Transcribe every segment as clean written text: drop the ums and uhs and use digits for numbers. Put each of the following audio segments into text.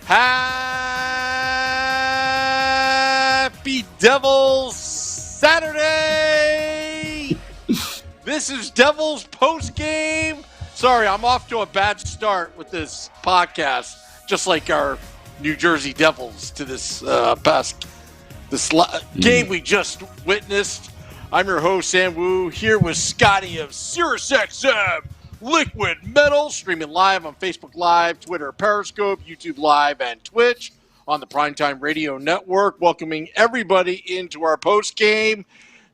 Happy Devils Saturday! This is Devils post-game. Sorry, I'm off to a bad start with this podcast, just like our New Jersey Devils to this game we just witnessed. I'm your host, Sam Wu, here with Scotty of SiriusXM Liquid Metal, streaming live on Facebook Live, Twitter, Periscope, YouTube Live, and Twitch on the Primetime Radio Network. Welcoming everybody into our post-game.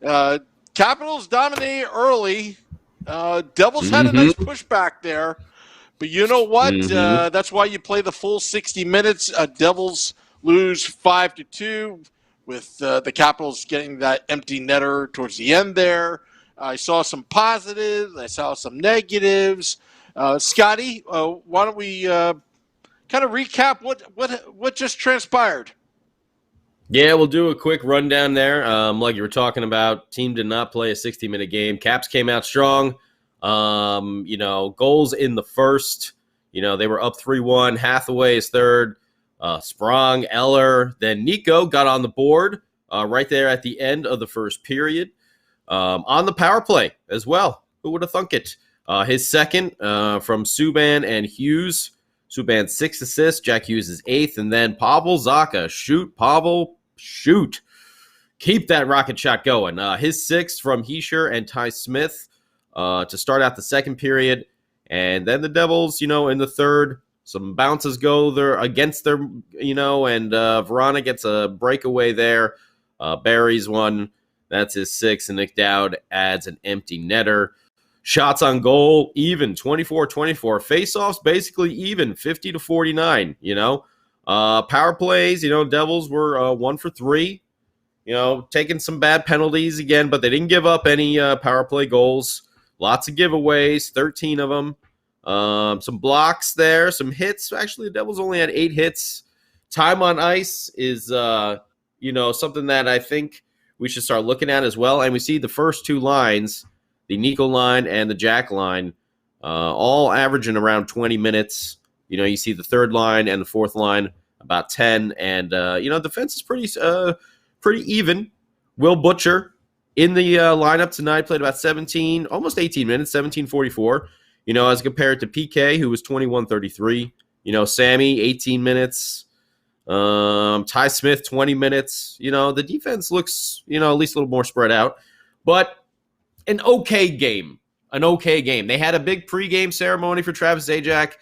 Capitals dominated early. Devils had a nice pushback there. But you know what? That's why you play the full 60 minutes. Devils lose 5-2 with the Capitals getting that empty netter towards the end there. I saw some positives. I saw some negatives. Scotty, why don't we kind of recap what just transpired? Yeah, we'll do a quick rundown there. Like you were talking about, team did not play a 60-minute game. Caps came out strong. Goals in the first. They were up 3-1. Hathaway is third. Sprong, Eller. Then Nico got on the board right there at the end of the first period. On the power play as well. Who would have thunk it? His second from Subban and Hughes. Subban 6 assists. Jack Hughes is 8th. And then Pavel Zacha. Shoot, Pavel, shoot. Keep that rocket shot going. His 6th from Hischier and Ty Smith to start out the second period. And then the Devils, in the third, some bounces go there against their, and Verona gets a breakaway there. Barry's one. That's his 6th, and Nick Dowd adds an empty netter. Shots on goal, even, 24-24. Face-offs, basically even, 50-49, Power plays, Devils were 1 for 3, taking some bad penalties again, but they didn't give up any power play goals. Lots of giveaways, 13 of them. Some blocks there, some hits. Actually, the Devils only had 8 hits. Time on ice is, something that I think we should start looking at as well. And we see the first 2 lines, the Nico line and the Jack line, all averaging around 20 minutes. You see the third line and the fourth line about 10. And, defense is pretty even. Will Butcher in the lineup tonight played about 17, almost 18 minutes, 17:44, as compared to PK, who was 21:33. Sammy, 18 minutes. Ty Smith, 20 minutes. The defense looks, at least a little more spread out. But an okay game. They had a big pregame ceremony for Travis Zajac,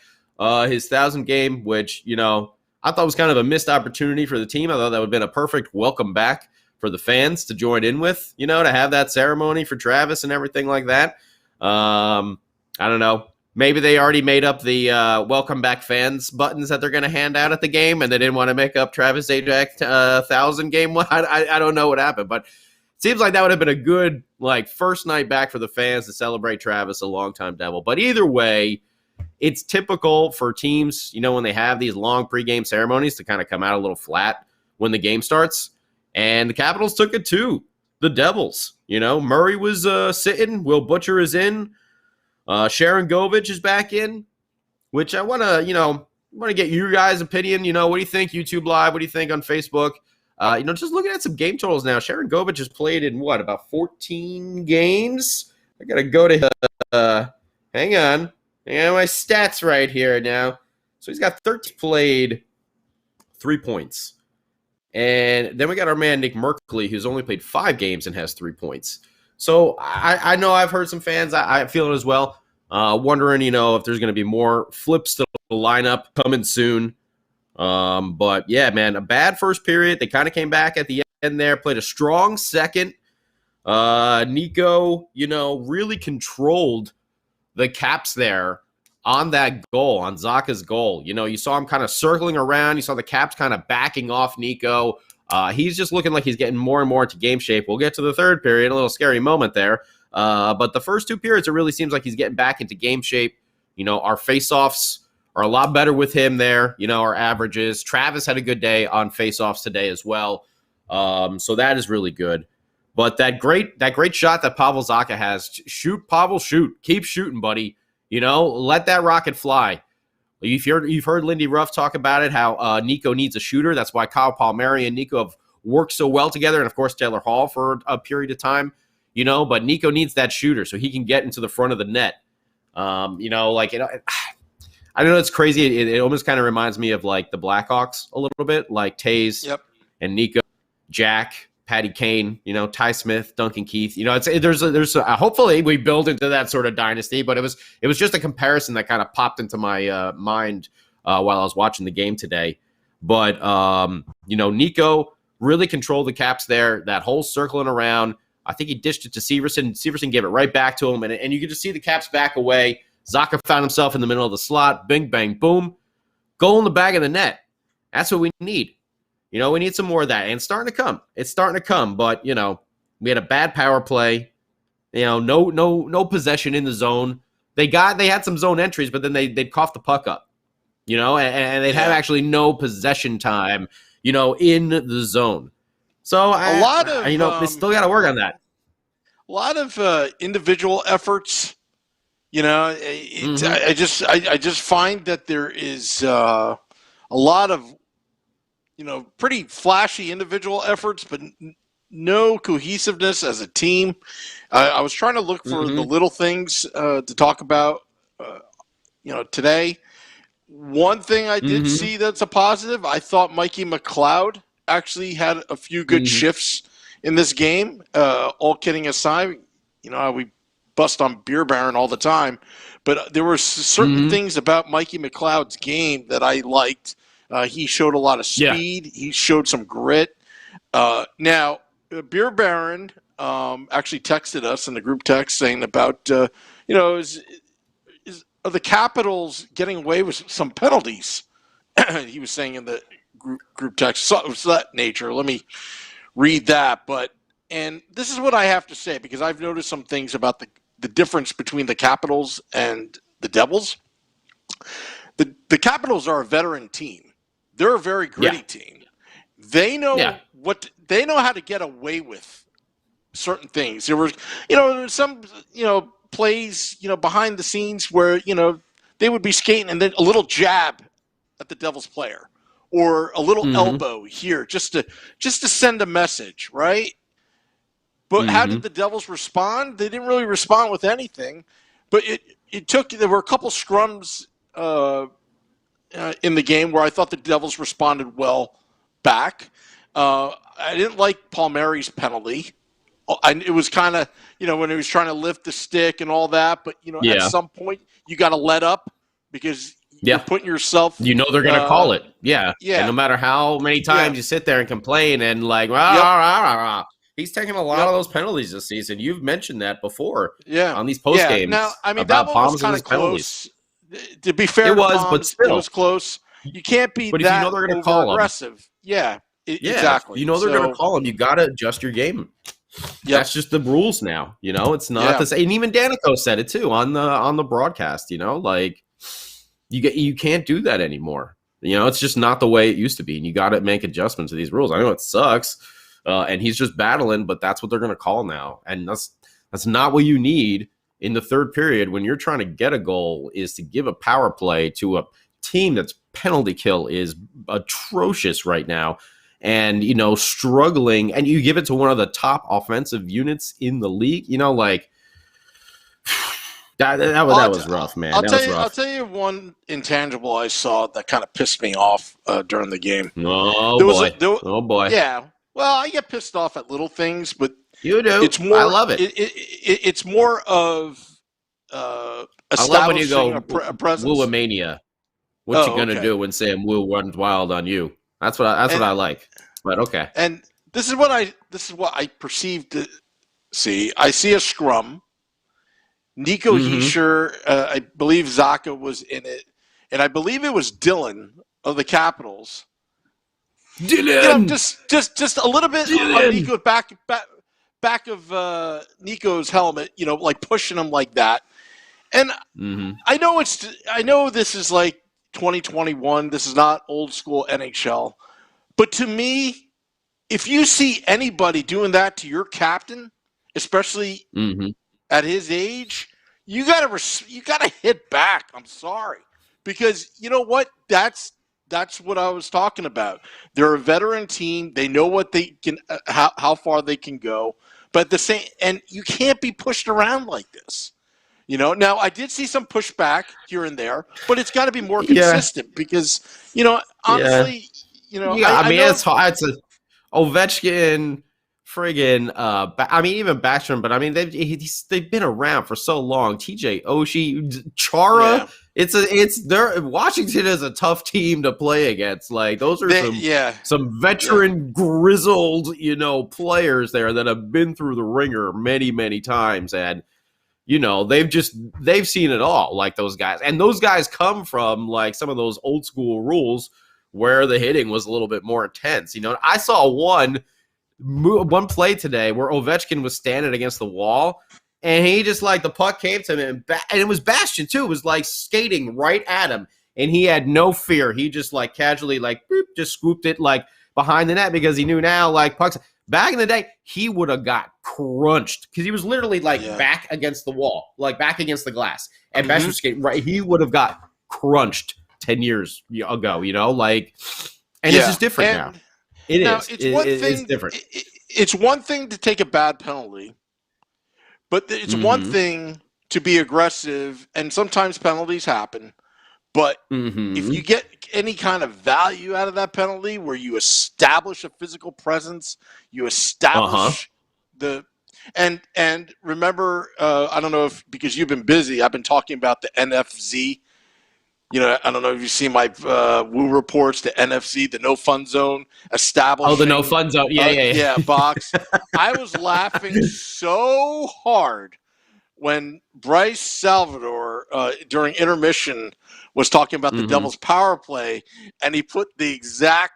his 1,000th game, which, I thought was kind of a missed opportunity for the team. I thought that would have been a perfect welcome back for the fans to join in with, to have that ceremony for Travis and everything like that. I don't know. Maybe they already made up the welcome back fans buttons that they're going to hand out at the game, and they didn't want to make up Travis Zajac 1,000 game one. I don't know what happened, but it seems like that would have been a good first night back for the fans to celebrate Travis, a longtime Devil. But either way, it's typical for teams, when they have these long pregame ceremonies to kind of come out a little flat when the game starts. And the Capitals took it to the Devils. Murray was sitting. Will Butcher is in. Sharon Govich is back in, which I want to get your guys' opinion. What do you think? YouTube Live. What do you think on Facebook? Just looking at some game totals now. Sharon Govich has played in about 14 games. I got to go to hang on. I got my stats right here now. So he's got 13 played, 3 points. And then we got our man Nick Merkley, who's only played 5 games and has 3 points. So I know I've heard some fans, I feel it as well, wondering, if there's going to be more flips to the lineup coming soon. But, yeah, man, a bad first period. They kind of came back at the end there, played a strong second. Nico, really controlled the Caps there on that goal, on Zacha's goal. You saw him kind of circling around. You saw the Caps kind of backing off Nico. He's just looking like he's getting more and more into game shape. We'll get to the third period, a little scary moment there. But the first 2 periods, it really seems like he's getting back into game shape. Our face-offs are a lot better with him there, our averages. Travis had a good day on face-offs today as well. So that is really good. But that great shot that Pavel Zacha has, shoot, Pavel, shoot. Keep shooting, buddy. Let that rocket fly. You've heard Lindy Ruff talk about it, how Nico needs a shooter. That's why Kyle Palmieri and Nico have worked so well together, and of course Taylor Hall for a period of time. But Nico needs that shooter so he can get into the front of the net. I don't know. It's crazy. It almost kind of reminds me of like the Blackhawks a little bit, like Taze and Nico, Jack, Patty Kane, Ty Smith, Duncan Keith. There's hopefully we build into that sort of dynasty, but it was just a comparison that kind of popped into my mind while I was watching the game today. But Nico really controlled the Caps there, that whole circling around. I think he dished it to Severson. Severson gave it right back to him, and you could just see the Caps back away. Zacha found himself in the middle of the slot. Bing, bang, boom. Goal in the back of the net. That's what we need. We need some more of that. And it's starting to come. It's starting to come. But, we had a bad power play. No possession in the zone. They had some zone entries, but then they'd cough the puck up. And they'd have actually no possession time, in the zone. So they still got to work on that. A lot of individual efforts. I just find that there is a lot of pretty flashy individual efforts, but no cohesiveness as a team. I was trying to look for the little things to talk about, today. One thing I did see that's a positive, I thought Mikey McLeod actually had a few good shifts in this game. All kidding aside, we bust on Beer Baron all the time, but there were certain things about Mikey McLeod's game that I liked. He showed a lot of speed. Yeah. He showed some grit. Now, Beer Baron actually texted us in the group text saying about, is the Capitals getting away with some penalties? He was saying in the group text. So it was that nature. Let me read that. And this is what I have to say, because I've noticed some things about the difference between the Capitals and the Devils. The Capitals are a veteran team. They're a very gritty team. They know they know how to get away with certain things. There were, some, plays, behind the scenes where, they would be skating and then a little jab at the Devils player or a little elbow here just to send a message, right? But how did the Devils respond? They didn't really respond with anything. But there were a couple scrums in the game where I thought the Devils responded well back. I didn't like Palmieri's penalty. It was kind of, when he was trying to lift the stick and all that. But, at some point, you got to let up because you're putting yourself. They're going to call it. Yeah. And no matter how many times you sit there and complain and like, he's taking a lot of those penalties this season. You've mentioned that before on these post games. Now, I mean, that one was kind of close. To be fair, it was, but still. It was close. You can't be but that if they're going to call aggressive. Exactly. If they're going to call him, you got to adjust your game. That's just the rules now. It's not the same. And even Danico said it too on the broadcast. Like you can't do that anymore. It's just not the way it used to be, and you got to make adjustments to these rules. I know it sucks, and he's just battling, but that's what they're going to call now, and that's not what you need in the third period when you're trying to get a goal. Is to give a power play to a team that's penalty kill is atrocious right now. And, struggling, and you give it to one of the top offensive units in the league, that was rough, man. I'll tell you one intangible I saw that kind of pissed me off during the game. Oh, boy. Yeah. Well, I get pissed off at little things, but you do. It's more, I love it. It's more of establishing a presence. Woo-a-mania. What you gonna do when Sam Woo runs wild on you? That's what I like. But okay. And this is what I perceived to see. I see a scrum. Nico Hischier, I believe Zacha was in it, and I believe it was Dylan of the Capitals. Dylan, just a little bit on Nico back of Nico's helmet, like pushing him like that. And I know this is like 2021. This is not old school NHL. But to me, if you see anybody doing that to your captain, especially at his age, you gotta hit back. I'm sorry, because you know what? That's what I was talking about. They're a veteran team. They know what they can, how far they can go. But the same, and you can't be pushed around like this. You know, now I did see some pushback here and there, but it's got to be more consistent because, you know, honestly, you know, I mean, I know, it's hard. It's Ovechkin, friggin'. I mean, even Backstrom, but I mean, they've been around for so long. TJ Oshie, Chara. Yeah. Washington is a tough team to play against. Like those are some veteran grizzled, you know, players there that have been through the ringer many, many times. And, you know, they've seen it all, like those guys. And those guys come from like some of those old school rules where the hitting was a little bit more intense. You know, I saw one play today where Ovechkin was standing against the wall. And he just like the puck came to him, and it was Bastian too. It was like skating right at him, and he had no fear. He just like casually like boop, just scooped it like behind the net because he knew now like pucks. Back in the day, he would have got crunched because he was literally like back against the wall, like back against the glass, and Bastian was skating right. He would have got crunched 10 years ago, you know, like, and it's just different now. It's different. It's one thing to take a bad penalty. But it's one thing to be aggressive, and sometimes penalties happen. But if you get any kind of value out of that penalty where you establish a physical presence, you establish and remember, I don't know if because you've been busy, I've been talking about the NFZ. You know, I don't know if you've seen my Woo reports, the NFZ, the no fun zone establishing. Oh, the no fun zone. Yeah. Box. I was laughing so hard when Bryce Salvador, during intermission, was talking about the Devils' power play, and he put the exact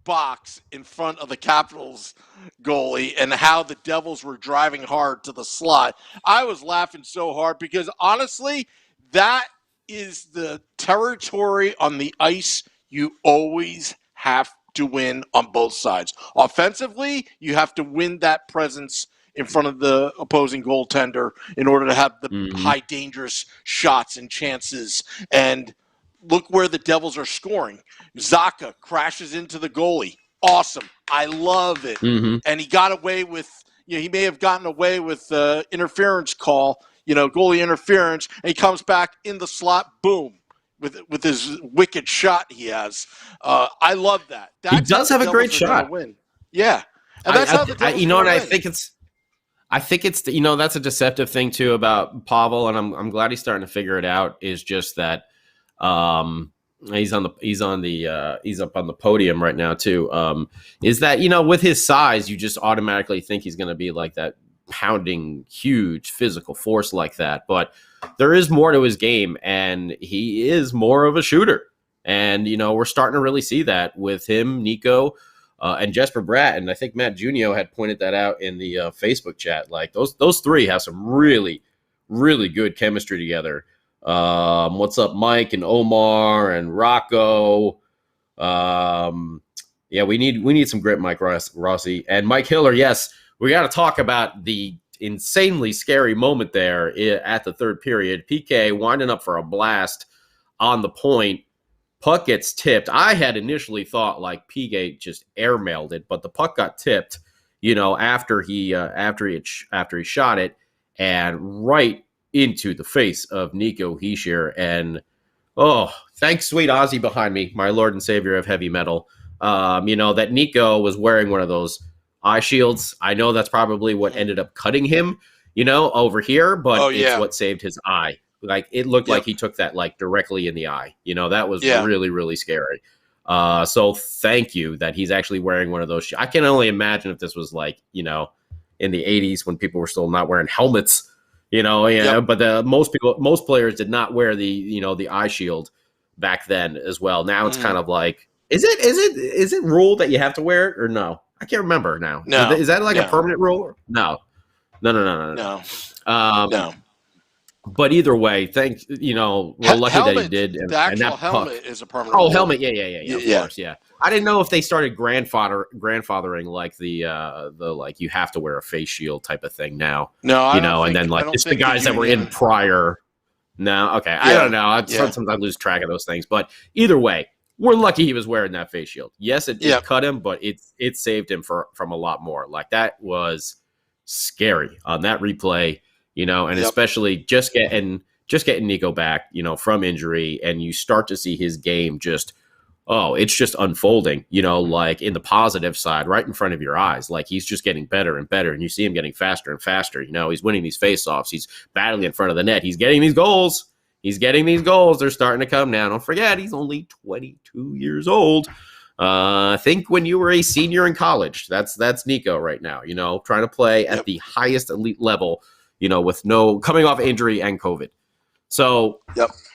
box in front of the Capitals goalie and how the Devils were driving hard to the slot. I was laughing so hard because, honestly, that is the territory on the ice you always have to win on both sides. Offensively, you have to win that presence in front of the opposing goaltender in order to have the high dangerous shots and chances. And look where the Devils are scoring. Zacha crashes into the goalie. Awesome. I love it. And he got away with, you know, he may have gotten away with interference call, you know, goalie interference, and he comes back in the slot, boom, with his wicked shot he has. I love that. He does have a great shot. Win. Yeah. And that's how the Devils you know what, win. I think it's you know, that's a deceptive thing too about Pavel, and I'm glad he's starting to figure it out, is just that he's up on the podium right now too. Is that, you know, with his size, you just automatically think he's going to be like that pounding huge physical force like that, but there is more to his game, and he is more of a shooter, and you know, we're starting to really see that with him, Nico, and Jesper Bratt, and I think Matt Junio had pointed that out in the Facebook chat. Like those three have some really, really good chemistry together. What's up, Mike and Omar and Rocco? Yeah, we need some grit, Mike Rossi and Mike Hiller. Yes. We got to talk about the insanely scary moment there at the third period. PK winding up for a blast on the point. Puck gets tipped. I had initially thought like PK just airmailed it, but the puck got tipped, you know, after he shot it, and right into the face of Nico Hischier. And oh, thanks, sweet Ozzy behind me, my Lord and Savior of heavy metal. You know, that Nico was wearing one of those eye shields. I know that's probably what ended up cutting him, you know, over here, but it's what saved his eye. Like, it looked like he took that like directly in the eye. You know, that was really, really scary. So thank you that he's actually wearing one of those. I can only imagine if this was like, you know, in the 80s when people were still not wearing helmets, you know, but most players did not wear the, you know, the eye shield back then as well. Now it's kind of like, is it rule that you have to wear it or no? I can't remember now. No. Is that like a permanent rule? No. No. But either way, we're lucky that he did. The actual helmet is a permanent rule. rule. Helmet, yeah, of course, yeah. I didn't know if they started grandfathering like the like you have to wear a face shield type of thing now. No, and then like just the guys that were in prior. No, okay. I don't know. Sometimes I lose track of those things. But either way, we're lucky he was wearing that face shield. Yes, it cut him, but it saved him from a lot more. Like, that was scary on that replay, and especially just getting Nico back, from injury, and you start to see his game it's just unfolding, like in the positive side right in front of your eyes. Like, he's just getting better and better, and you see him getting faster and faster. He's winning these faceoffs. He's battling in front of the net. He's getting these goals. They're starting to come now. Don't forget, he's only 22 years old. I think when you were a senior in college, that's Nico right now, trying to play at the highest elite level, with no coming off injury and COVID. So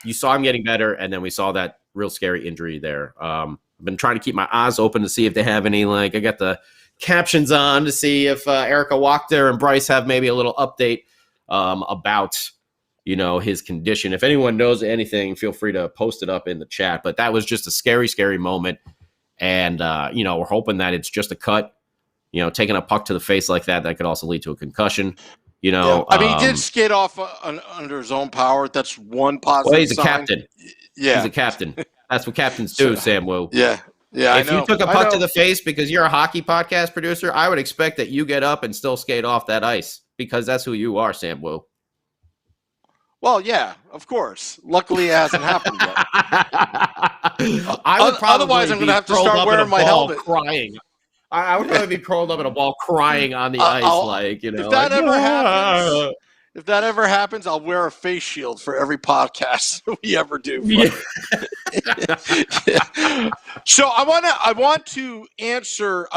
you saw him getting better, and then we saw that real scary injury there. I've been trying to keep my eyes open to see if they have any, I got the captions on to see if Erica Wachter and Bryce have maybe a little update about, his condition. If anyone knows anything, feel free to post it up in the chat. But that was just a scary, scary moment. And, we're hoping that it's just a cut, taking a puck to the face like that could also lead to a concussion. He did skate off under his own power. That's one positive Well, he's a sign. captain. Yeah. He's a captain. That's what captains do, Sam Wu. Yeah. Yeah. If you took a puck to the face because you're a hockey podcast producer, I would expect that you get up and still skate off that ice, because that's who you are, Sam Wu. Well, yeah, of course. Luckily, it hasn't happened yet. Otherwise, I'm going to have to start wearing my helmet. Crying. I would probably be curled up in a ball crying on the ice, If that ever happens, I'll wear a face shield for every podcast we ever do. Yeah. So I want to answer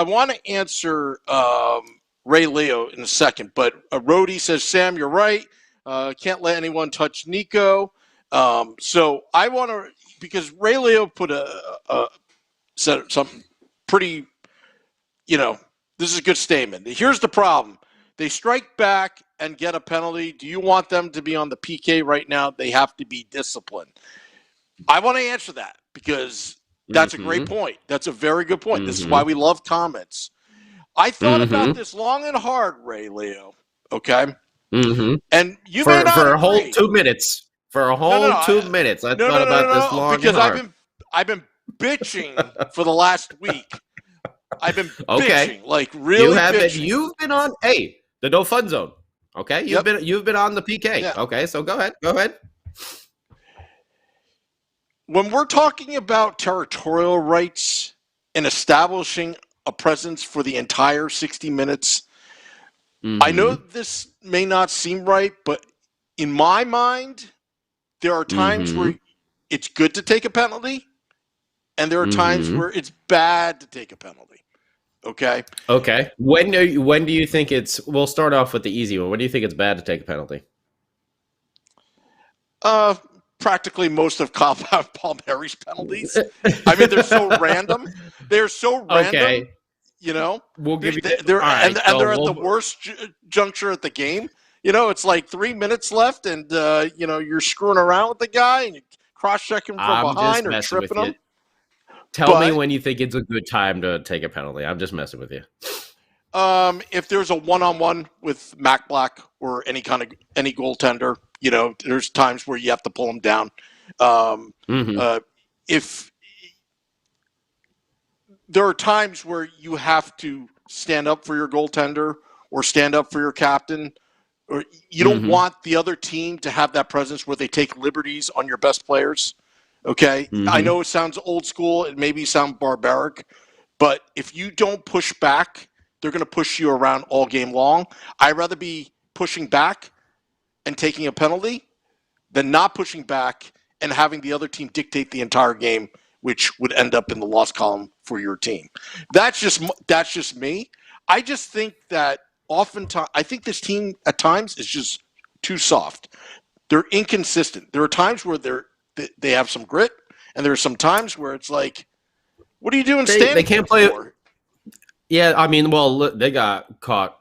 Ray Leo in a second, but Rhodey says, Sam, you're right. Can't let anyone touch Nico. So I want to, because Ray Leo said something pretty, this is a good statement. Here's the problem. They strike back and get a penalty. Do you want them to be on the PK right now? They have to be disciplined. I want to answer that, because that's a great point. That's a very good point. This is why we love comments. I thought about this long and hard, Ray Leo. Okay? And you may not for a whole 2 minutes. For a whole 2 minutes. I thought about this long because and hard. I've been bitching for the last week. I've been bitching, like really bitching. You've been on the no fun zone. Okay, you've been on the PK. Yeah. Okay, so go ahead. When we're talking about territorial rights and establishing a presence for the entire 60 minutes, I know this may not seem right, but in my mind, there are times where it's good to take a penalty, and there are times where it's bad to take a penalty. Okay. When do you think we'll start off with the easy one. When do you think it's bad to take a penalty? Practically most of Palmieri's penalties. I mean, they're so random. They're so random. Okay. We'll give you. They're at the worst juncture at the game. It's like 3 minutes left, and you're screwing around with the guy, and you cross-check him from behind or tripping him. Tell me when you think it's a good time to take a penalty. I'm just messing with you. If there's a one-on-one with Mac Black or any goaltender, there's times where you have to pull him down. If there are times where you have to stand up for your goaltender or stand up for your captain, or you don't want the other team to have that presence where they take liberties on your best players. Okay, I know it sounds old school. It maybe sound barbaric, but if you don't push back, they're going to push you around all game long. I'd rather be pushing back and taking a penalty than not pushing back and having the other team dictate the entire game, which would end up in the loss column for your team. That's just me. I just think that oftentimes, I think this team at times is just too soft. They're inconsistent. There are times where they have some grit, and there are some times where it's like, what are you doing standing They can't play for? Yeah, I mean, well, they got caught,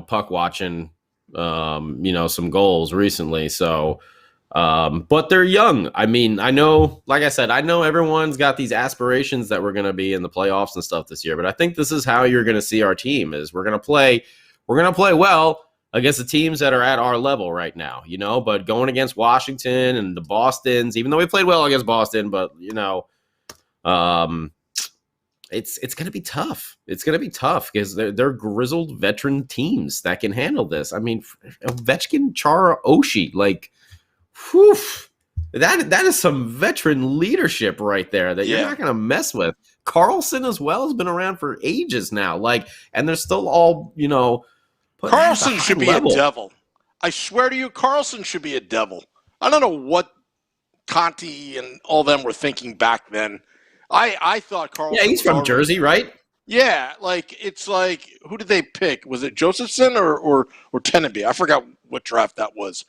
puck watching, some goals recently. So, but they're young. I mean, I know, like I said, I know everyone's got these aspirations that we're going to be in the playoffs and stuff this year. But I think this is how you're going to see our team is we're going to play well. against the teams that are at our level right now, you know, but going against Washington and the Bostons, even though we played well against Boston, but, you know, it's going to be tough. It's going to be tough because they're grizzled veteran teams that can handle this. I mean, Ovechkin, Chara, Oshie, like, whew, that is some veteran leadership right there that you're not going to mess with. Carlson as well has been around for ages now, like, and they're still all, you know, Carlson should be a devil. I swear to you, Carlson should be a devil. I don't know what Conti and all them were thinking back then. I thought Carlson. Yeah, he's from Jersey, right? Yeah, like it's like, who did they pick? Was it Josephson or Tenenby? I forgot what draft that was.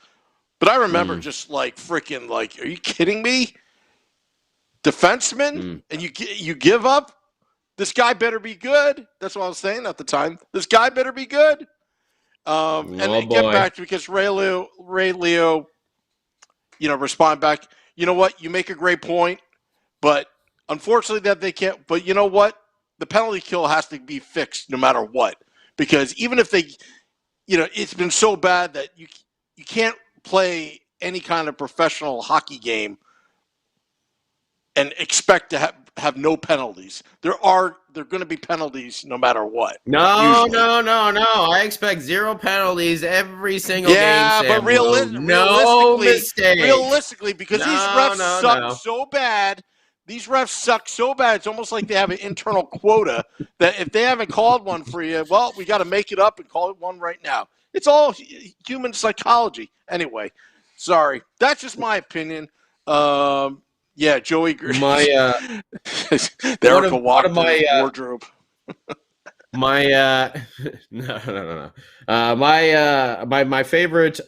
But I remember just like freaking like, are you kidding me? Defenseman, and you give up? This guy better be good. That's what I was saying at the time. This guy better be good. And then get back to, because Ray Leo, you know, respond back. You know what? You make a great point, but unfortunately that they can't. But you know what? The penalty kill has to be fixed no matter what, because even if they, you know, it's been so bad that you can't play any kind of professional hockey game and expect to have no penalties. There are going to be penalties no matter what. No. I expect 0 penalties every single game. Yeah, but realistically, because these refs suck so bad. These refs suck so bad. It's almost like they have an internal quota that if they haven't called one for you, well, we got to make it up and call it one right now. It's all human psychology. Anyway, sorry. That's just my opinion. Yeah, Joey. My wardrobe. My my favorite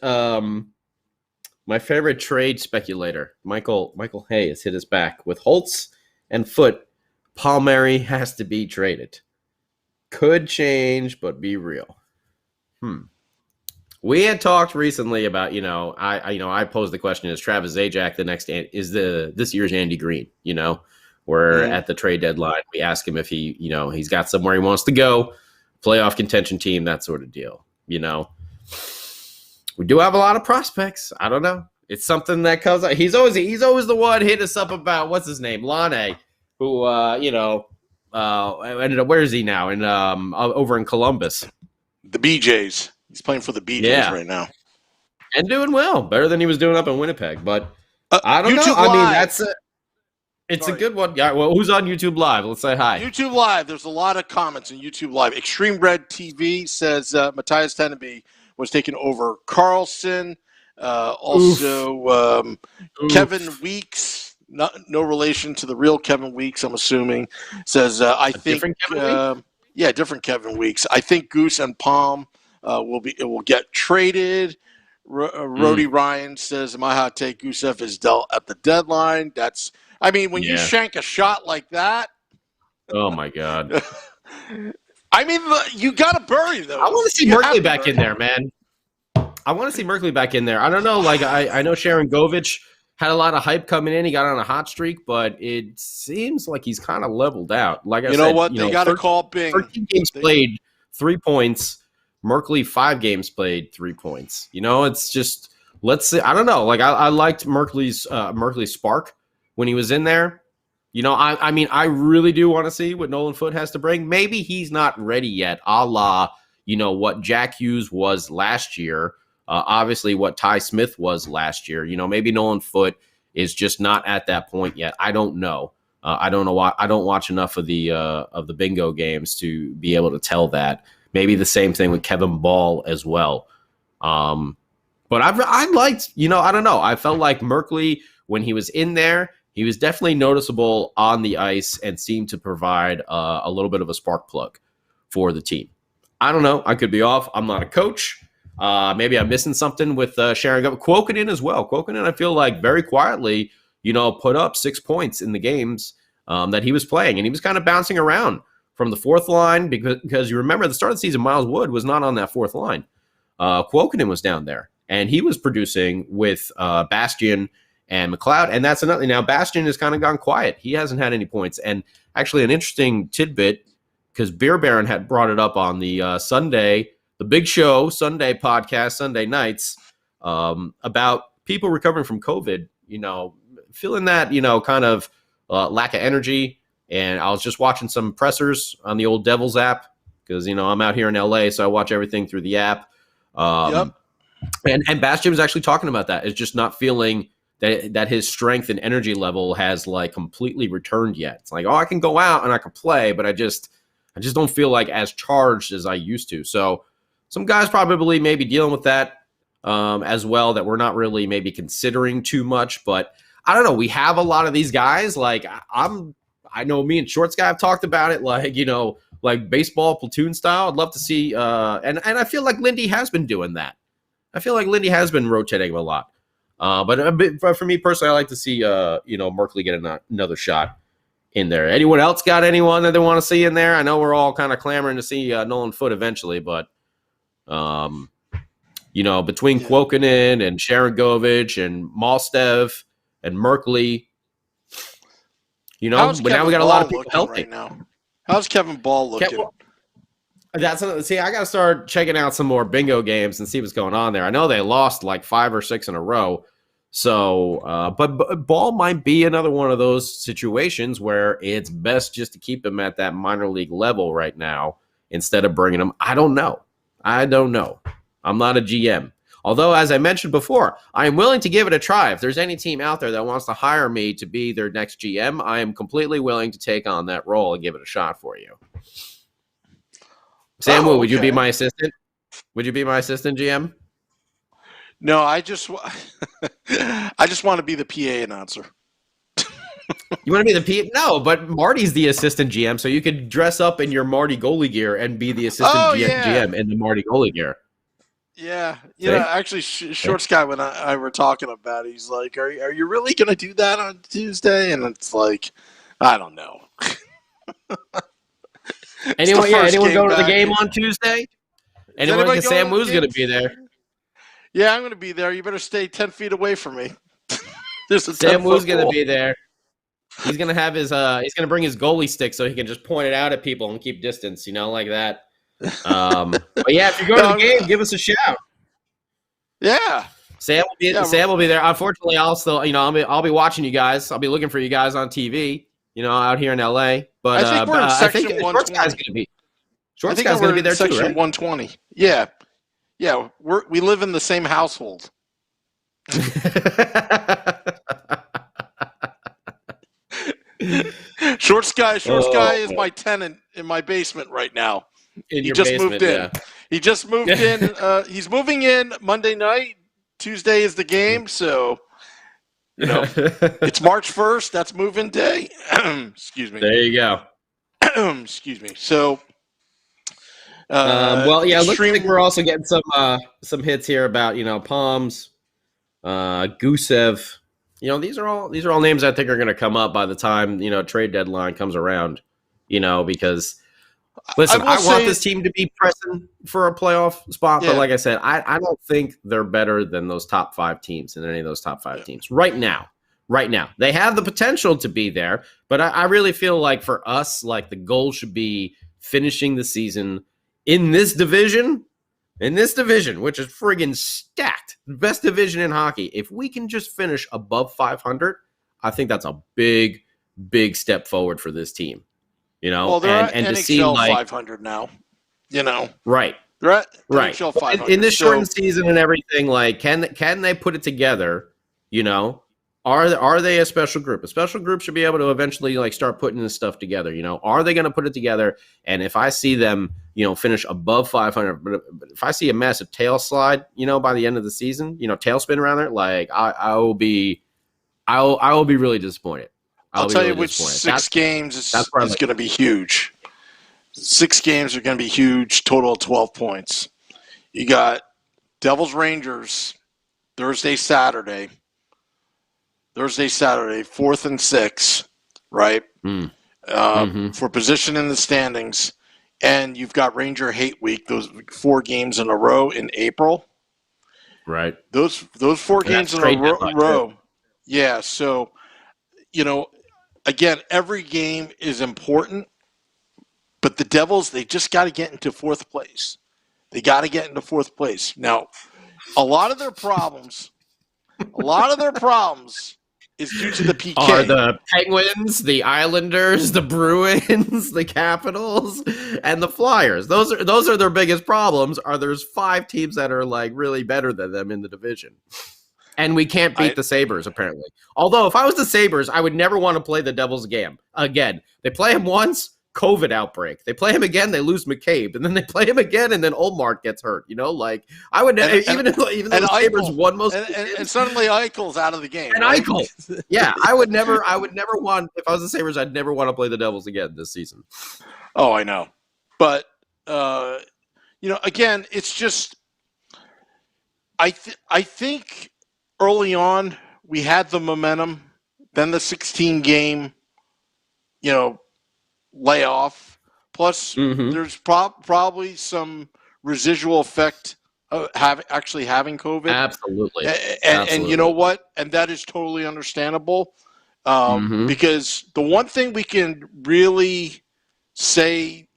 my favorite trade speculator, Michael Hay, has hit us back with Holtz and Foote. Palmieri has to be traded. Could change, but be real. We had talked recently about, I posed the question: is Travis Zajac this year's Andy Green? You know, where at the trade deadline we ask him if he's got somewhere he wants to go, playoff contention team, that sort of deal. You know, we do have a lot of prospects. I don't know. It's something that comes out. He's always the one hit us up about what's his name, Lane, who ended up, where is he now? And over in Columbus, the BJs. He's playing for the BJs right now. And doing well. Better than he was doing up in Winnipeg. But I don't know. Live. I mean, it's a good one. Yeah, well, who's on YouTube Live? Let's say hi. YouTube Live. There's a lot of comments on YouTube Live. Extreme Red TV says Matthias Tenenby was taken over Carlson. Also, Kevin Weeks, no relation to the real Kevin Weeks, I'm assuming, says, different Kevin Weeks. I think Goose and Palm will get traded. Rody Ryan says, my hot take, Gusev is dealt at the deadline. When you shank a shot like that. Oh, my God. I mean, you got to bury those. I want to see Merkley back in there, man. I don't know. Like, I know Sharon Govich had a lot of hype coming in. He got on a hot streak, but it seems like he's kind of leveled out. Like I said, know what? They got to call Bing. 13 games played, 3 points. Merkley, 5 games played, 3 points. You know, it's just, let's see. I don't know. Like, I liked Merkley's spark when he was in there. You know, I really do want to see what Nolan Foote has to bring. Maybe he's not ready yet, a la, what Jack Hughes was last year. Obviously, what Ty Smith was last year. Maybe Nolan Foote is just not at that point yet. I don't know. I don't know why. I don't watch enough of the bingo games to be able to tell that. Maybe the same thing with Kevin Ball as well. But I liked, I don't know. I felt like Merkley, when he was in there, he was definitely noticeable on the ice and seemed to provide a little bit of a spark plug for the team. I don't know. I could be off. I'm not a coach. Maybe I'm missing something with Sharon Kuokkanen as well. Kuokkanen, I feel like very quietly, put up 6 points in the games that he was playing. And he was kind of bouncing around from the fourth line because you remember at the start of the season, Miles Wood was not on that fourth line. Kuokkanen was down there. And he was producing with Bastian and McLeod. And that's another. Now, Bastian has kind of gone quiet. He hasn't had any points. And actually an interesting tidbit, because Beer Baron had brought it up on the Sunday the Big Show Sunday podcast, Sunday nights, about people recovering from COVID, feeling that, kind of lack of energy. And I was just watching some pressers on the old Devils app because, I'm out here in LA, so I watch everything through the app. Yep. And Bass Jim was actually talking about that. It's just not feeling that his strength and energy level has like completely returned yet. It's like, I can go out and I can play, but I just don't feel like as charged as I used to. So some guys probably maybe dealing with that as well, that we're not really maybe considering too much. But I don't know. We have a lot of these guys. Like I know me and Shorts Guy have talked about it, like baseball platoon style. I'd love to see, and I feel like Lindy has been doing that. I feel like Lindy has been rotating a lot. But for me personally, I like to see, Merkley get another shot in there. Anyone else got anyone that they want to see in there? I know we're all kind of clamoring to see Nolan Foote eventually, but, between Kuokkanen and Sharangovich and Malstev and Merkley, but now we got a lot of people healthy right now. How's Kevin Ball looking? I got to start checking out some more bingo games and see what's going on there. I know they lost like 5 or 6 in a row. So, but Ball might be another one of those situations where it's best just to keep him at that minor league level right now instead of bringing him. I don't know. I'm not a GM. Although, as I mentioned before, I am willing to give it a try. If there's any team out there that wants to hire me to be their next GM, I am completely willing to take on that role and give it a shot for you. Sam, would you be my assistant? Would you be my assistant GM? No, I just want to be the PA announcer. You want to be the PA? No, but Marty's the assistant GM, so you could dress up in your Marty goalie gear and be the assistant GM in the Marty goalie gear. Yeah, actually, Shorts Guy, when I were talking about it, he's like, "Are you really going to do that on Tuesday?" And it's like, I don't know. Anyone going to the game on Tuesday? Anyone? Because Sam Woo's going to be there. Yeah, I'm going to be there. You better stay 10 feet away from me. Sam Woo's going to be there. He's going to have his. He's going to bring his goalie stick so he can just point it out at people and keep distance. Like that. But yeah, if you're going to the game, give us a shout. Yeah. Sam will be there. Unfortunately, I'll still. I'll be watching you guys. I'll be looking for you guys on TV. Out here in LA. But I think we're in section 120. Shorts Guy's going to be there section too, right? 120. Yeah. Yeah, we live in the same household. Shorts Guy is my tenant in my basement right now. He just moved in. Yeah. He just moved in. He's moving in Monday night. Tuesday is the game, so it's March 1st. That's move-in day. Excuse me. There you go. Excuse me. So, looks like we're also getting some hits here about Palms, Gusev. These are all names I think are going to come up by the time trade deadline comes around. Because listen, I want this team to be pressing for a playoff spot, but like I said, I don't think they're better than those top 5 teams than any of those top 5 teams right now. Right now, they have the potential to be there, but I really feel like for us, like the goal should be finishing the season in this division, which is friggin' stacked, best division in hockey. If we can just finish above 500, I think that's a big, big step forward for this team. Well, they're at NHL to see 500 now. Right. They're at NHL 500 in this shortened season and everything. Like, can they put it together? Are they a special group? A special group should be able to eventually start putting this stuff together. Are they going to put it together? And if I see them, finish above 500, but if I see a massive tail slide, by the end of the season, tailspin around there, I will be really disappointed. I'll tell you which 6 games is going to be huge. 6 games are going to be huge. Total of 12 points. You got Devils Rangers Thursday, Saturday, 4th and 6th, right? For position in the standings. And you've got Ranger Hate Week, those 4 games in a row in April. Right. Those 4 games in a row. Yeah, so, again, every game is important, but the Devils, they just got to get into 4th place. They got to get into fourth place. Now, a lot of their problems is due to the PK. Are the Penguins, the Islanders, the Bruins, the Capitals, and the Flyers. Those are their biggest problems. There's 5 teams that are like really better than them in the division. And we can't beat the Sabres, apparently. Although, if I was the Sabres, I would never want to play the Devils game again. They play him once, COVID outbreak. They play him again, they lose McCabe. And then they play him again, and then Olmark gets hurt. You know, like, I would even though the Sabres won most of the games, and suddenly Eichel's out of the game. And right? Eichel. Yeah, I would never want, if I was the Sabres, I'd never want to play the Devils again this season. Oh, I know. But, again, it's just, I think early on, we had the momentum. Then the 16-game, layoff. Plus, there's probably some residual effect of having COVID. Absolutely. And you know what? And that is totally understandable. Because the one thing we can really say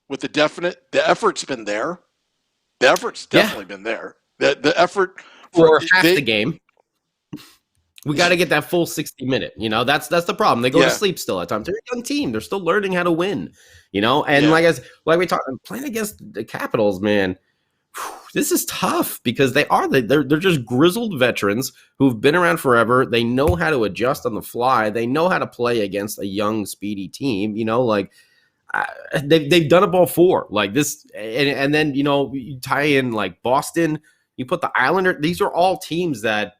with the effort's been there. The effort's definitely been there. The effort for half the game. We got to get that full 60-minute. That's the problem. They go to sleep still at times. They're a young team. They're still learning how to win. And like we talked, playing against the Capitals, man, this is tough because they're just grizzled veterans who've been around forever. They know how to adjust on the fly. They know how to play against a young, speedy team. They've done it before, like this, and then you tie in like Boston. You put the Islanders. These are all teams that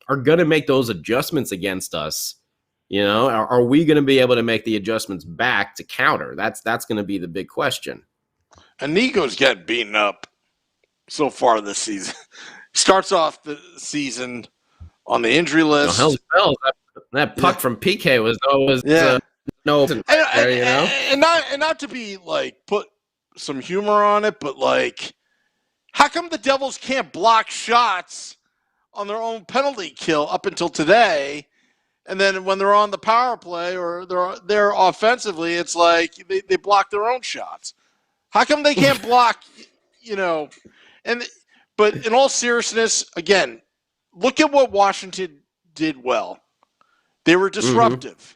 are going to make those adjustments against us. Are we going to be able to make the adjustments back to counter? That's going to be the big question. And Nico's getting beaten up so far this season. Starts off the season on the injury list. That puck from PK was no. And not to be like put some humor on it, but like, how come the Devils can't block shots on their own penalty kill up until today? And then when they're on the power play or they're offensively, it's like they block their own shots. How come they can't block, but in all seriousness, again, look at what Washington did well. They were disruptive.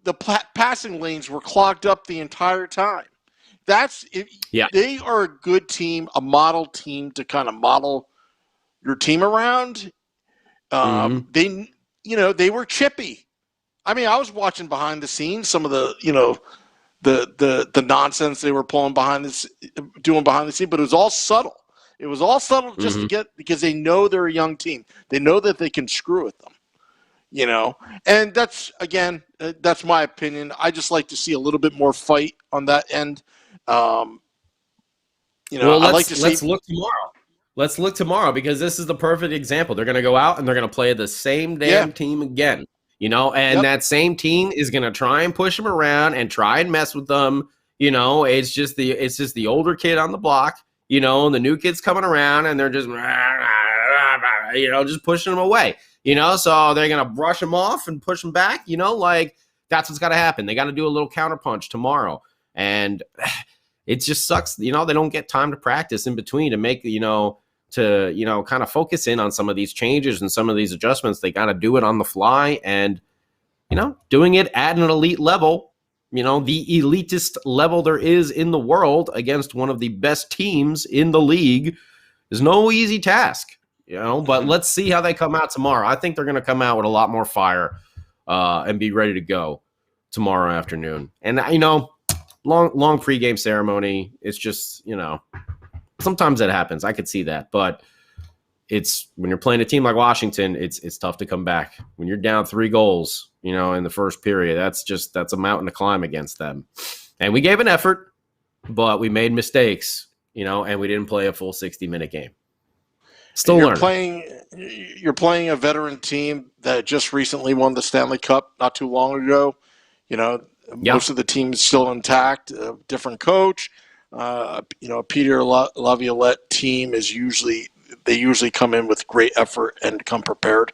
The passing lanes were clogged up the entire time. They are a good team, a model team to kind of model your team around. They were chippy. I mean, I was watching behind the scenes some of the the nonsense they were doing behind the scene, but it was all subtle. It was all subtle just to get, because they know they're a young team. They know that they can screw with them. And that's my opinion. I just like to see a little bit more fight on that end. Let's look tomorrow. Let's look tomorrow, because this is the perfect example. They're going to go out and they're going to play the same damn team again, that same team is going to try and push them around and try and mess with them. It's just the older kid on the block, and the new kid's coming around and they're just, just pushing them away, so they're going to brush them off and push them back, that's what's got to happen. They got to do a little counterpunch tomorrow. And it just sucks, they don't get time to practice in between to make, kind of focus in on some of these changes and some of these adjustments. They got to do it on the fly, and, doing it at an elite level, the elitist level there is in the world against one of the best teams in the league is no easy task, but let's see how they come out tomorrow. I think they're going to come out with a lot more fire and be ready to go tomorrow afternoon. And, long pregame ceremony. It's just, sometimes that happens. I could see that, but it's when you're playing a team like Washington, it's tough to come back when you're down 3 goals, in the first period. That's a mountain to climb against them. And we gave an effort, but we made mistakes, and we didn't play a full 60-minute game. Still learning. You're playing a veteran team that just recently won the Stanley Cup not too long ago. Most of the team is still intact. Different coach. Peter Laviolette team is usually come in with great effort and come prepared.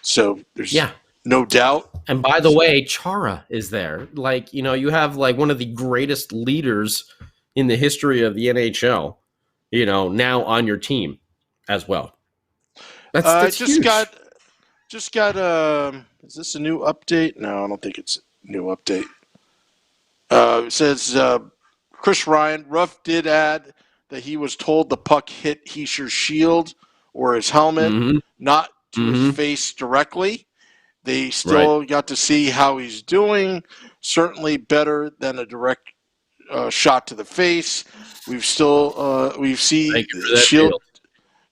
So there's no doubt. And by the way, Chara is there. You have one of the greatest leaders in the history of the NHL. now on your team as well. That's just huge. got is this a new update? No, I don't think it's a new update. It says Chris Ryan, Ruff did add that he was told the puck hit Heischer's shield or his helmet, not to his face directly. They still got to see how he's doing. Certainly better than a direct shot to the face. We've seen the shield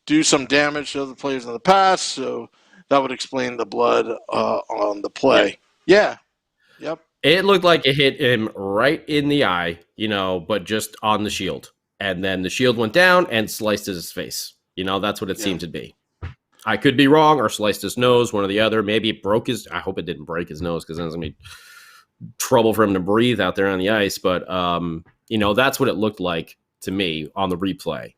do some damage to other players in the past, so that would explain the blood on the play. Yeah. Yep. It looked like it hit him right in the eye, but just on the shield. And then the shield went down and sliced his face. That's what it seemed to be. I could be wrong, or sliced his nose, one or the other. Maybe it broke I hope it didn't break his nose, because then it's going to be trouble for him to breathe out there on the ice. But, that's what it looked like to me on the replay.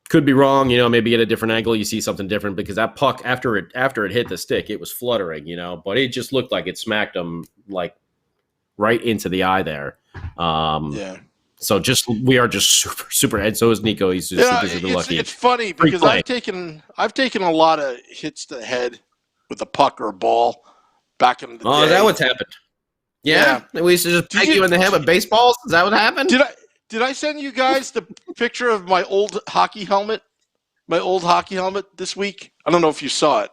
Could be wrong, maybe at a different angle, you see something different, because that puck, after it hit the stick, it was fluttering, but it just looked like it smacked him like right into the eye there. So we are just super, super, and so is Nico. He's just super lucky. It's funny because I've taken a lot of hits to the head with a puck or a ball back in the day. Oh, is that what's happened? Yeah. We used to just peck you in the head with baseballs? Is that what happened? Did I send you guys the picture of my old hockey helmet? My old hockey helmet this week? I don't know if you saw it.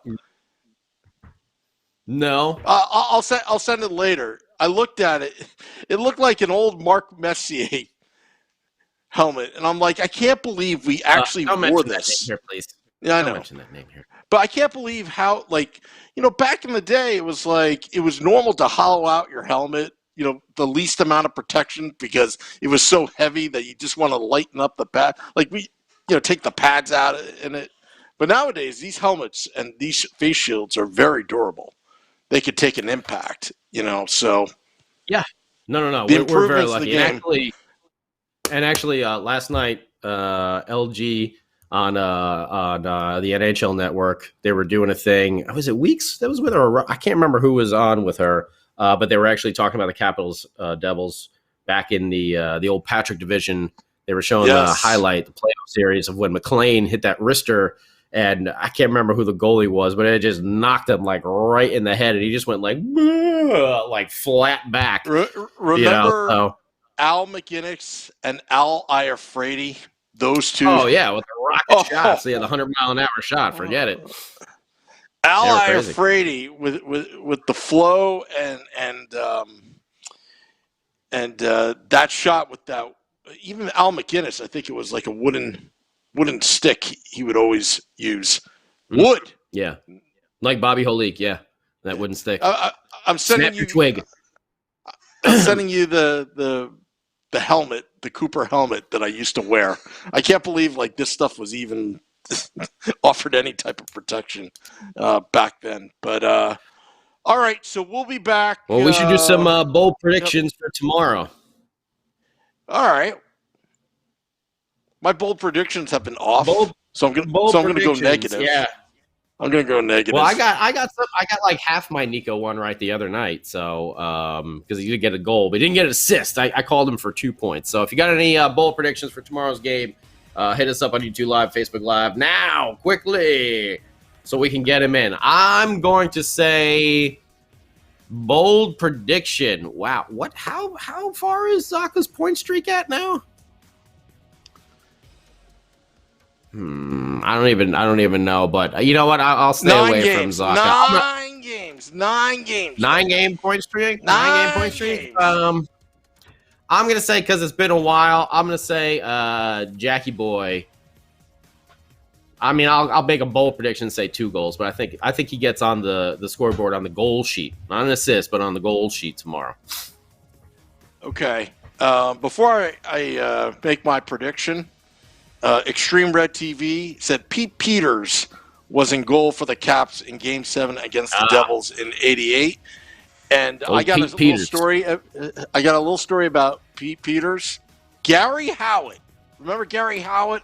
No. I'll send it later. I looked at it. It looked like an old Mark Messier helmet, and I'm like, I can't believe we actually wore this. That name here, please. Yeah, I know. Don't mention that name here. But I can't believe how, back in the day, it was normal to hollow out your helmet. The least amount of protection, because it was so heavy that you just want to lighten up the pad. Take the pads out in it. But nowadays, these helmets and these face shields are very durable. They could take an impact, so. Yeah. No. We're very lucky. And actually, last night, LG on the NHL Network, they were doing a thing. Was it Weeks that was with her? I can't remember who was on with her. But they were actually talking about the Capitals Devils back in the old Patrick division. They were showing the highlight, the playoff series of when McLean hit that wrister, and I can't remember who the goalie was, but it just knocked him right in the head, and he just went flat back. Remember Al McGinnis and Al Iafrate? Those two. Oh yeah, with the rocket shots. Yeah, the 100-mile-an-hour shot. Forget it. Al Iafrate with the flow and that shot with that, even Al McGinnis, I think it was like a wooden stick he would always use. Wood. Yeah. Like Bobby Holik, yeah. That wooden stick. I'm sending you twig. I'm sending you the helmet, the Cooper helmet that I used to wear. I can't believe this stuff was even offered any type of protection back then. But all right, so we'll be back. Well, we should do some bold predictions for tomorrow. All right. My bold predictions have been off, so I'm gonna go negative. Yeah, I'm gonna go negative. Well, I got like half my Nico one right the other night, so because he did get a goal, but he didn't get an assist. I called him for 2 points. So if you got any bold predictions for tomorrow's game, hit us up on YouTube Live, Facebook Live now, quickly, so we can get him in. I'm going to say bold prediction. Wow, what? How far is Zaka's point streak at now? I don't even know. But you know what? I'll stay away from Zaka. 9 games. 9-game point streak. 9-game point streak. I'm gonna say, because it's been a while, I'm gonna say Jackie Boy. I mean, I'll make a bold prediction and say 2 goals, but I think he gets on the scoreboard on the goal sheet, not an assist, but on the goal sheet tomorrow. Okay. Before I make my prediction, Extreme Red TV said Pete Peters was in goal for the Caps in Game 7 against the Devils in '88. And I got a little story. I got a little story about Pete Peters. Gary Howitt. Remember Gary Howitt?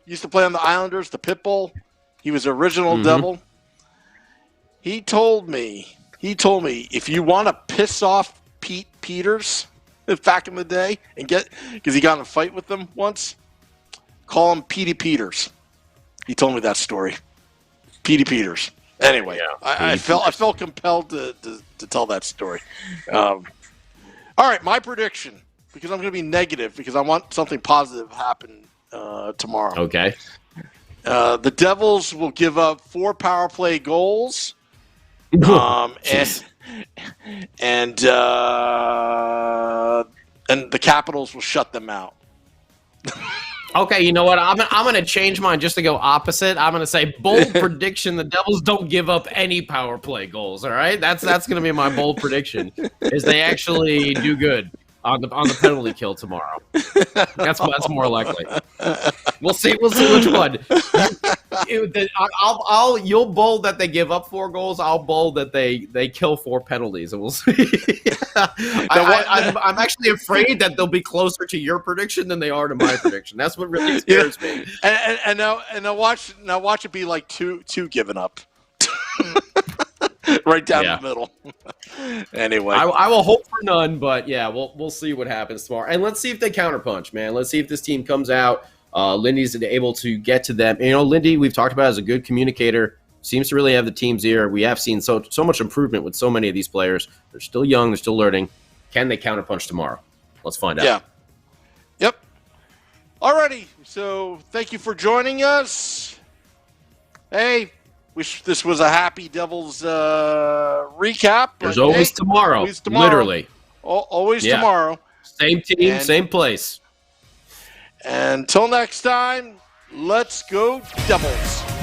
Used to play on the Islanders, the Pitbull. He was original Devil. He told me, if you want to piss off Pete Peters back in the day and because he got in a fight with them once, Call him Petey Peters. He told me that story. Petey Peters. Anyway, I felt compelled to tell that story. All right, my prediction, because I'm going to be negative because I want something positive to happen tomorrow. Okay. The Devils will give up 4 power play goals, and the Capitals will shut them out. Okay, you know what? I'm gonna change mine just to go opposite. I'm gonna say bold prediction: the Devils don't give up any power play goals. All right, that's gonna be my bold prediction. Is they actually do good on the penalty kill tomorrow? That's more likely. We'll see which one. You'll bold that they give up 4 goals. I'll bold that they kill 4 penalties, and we'll see. I'm actually afraid that they'll be closer to your prediction than they are to my prediction. That's what really scares me. And now watch it be like two given up. Right down the middle. Anyway, I will hope for none, but yeah, we'll see what happens tomorrow, and let's see if they counterpunch, man. Let's see if this team comes out. Lindy's able to get to them. You know, Lindy, we've talked about as a good communicator, seems to really have the team's ear. We have seen so much improvement with so many of these players. They're still young, they're still learning. Can they counterpunch tomorrow? Let's find out. Yeah. Yep. Alrighty. So thank you for joining us. Hey. Wish this was a happy Devils recap. There's always tomorrow. Literally. Always tomorrow. Same team, same place. Until next time, let's go Devils.